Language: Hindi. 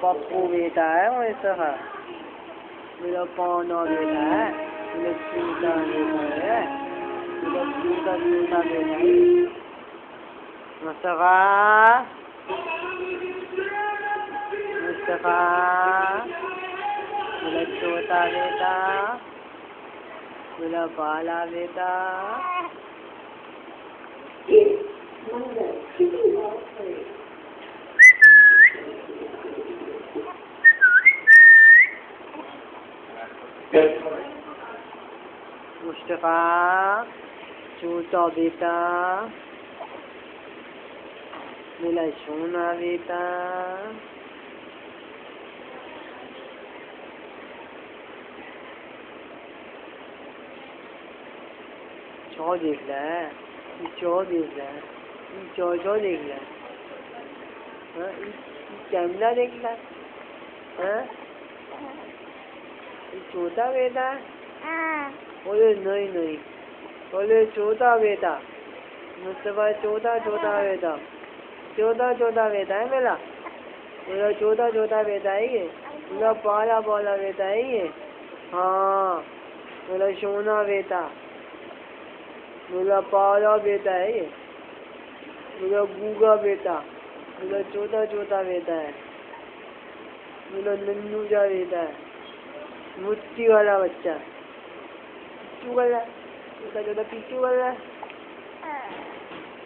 पप्पू बेटा है वैसा है। मेरा पौना बेटा है, मेरा चूता बेटा है, मेरा चूता चूता बेटा है। मुस्तफा मुस्तफा मेरा छोटा बेटा, मेरा बाला बेटा। मुस्तफा छोटा बेटा, मेरा सोना बेटा। चौ देख रहा है, चौ देख रहा है, चौ देख रहा है, कैमरा देख रहा है। छोटा बेटा, बोले नहीं, बोले छोटा बेटा। मुस्तफा छोटा बेटा, छोटा बेटा है मेरा छोटा बेटा है ये, मेरा पाला बेटा है ये। हाँ, मेरा सोना बेटा, मेरा पाला बेटा है ये, मेरा गूगा बेटा, मेरा छोटा बेटा है, मेरा नन्नू जा बेटा है, मुट्ठी वाला बच्चा, पिच्चू वाला, छोटा पिच्चू वाला।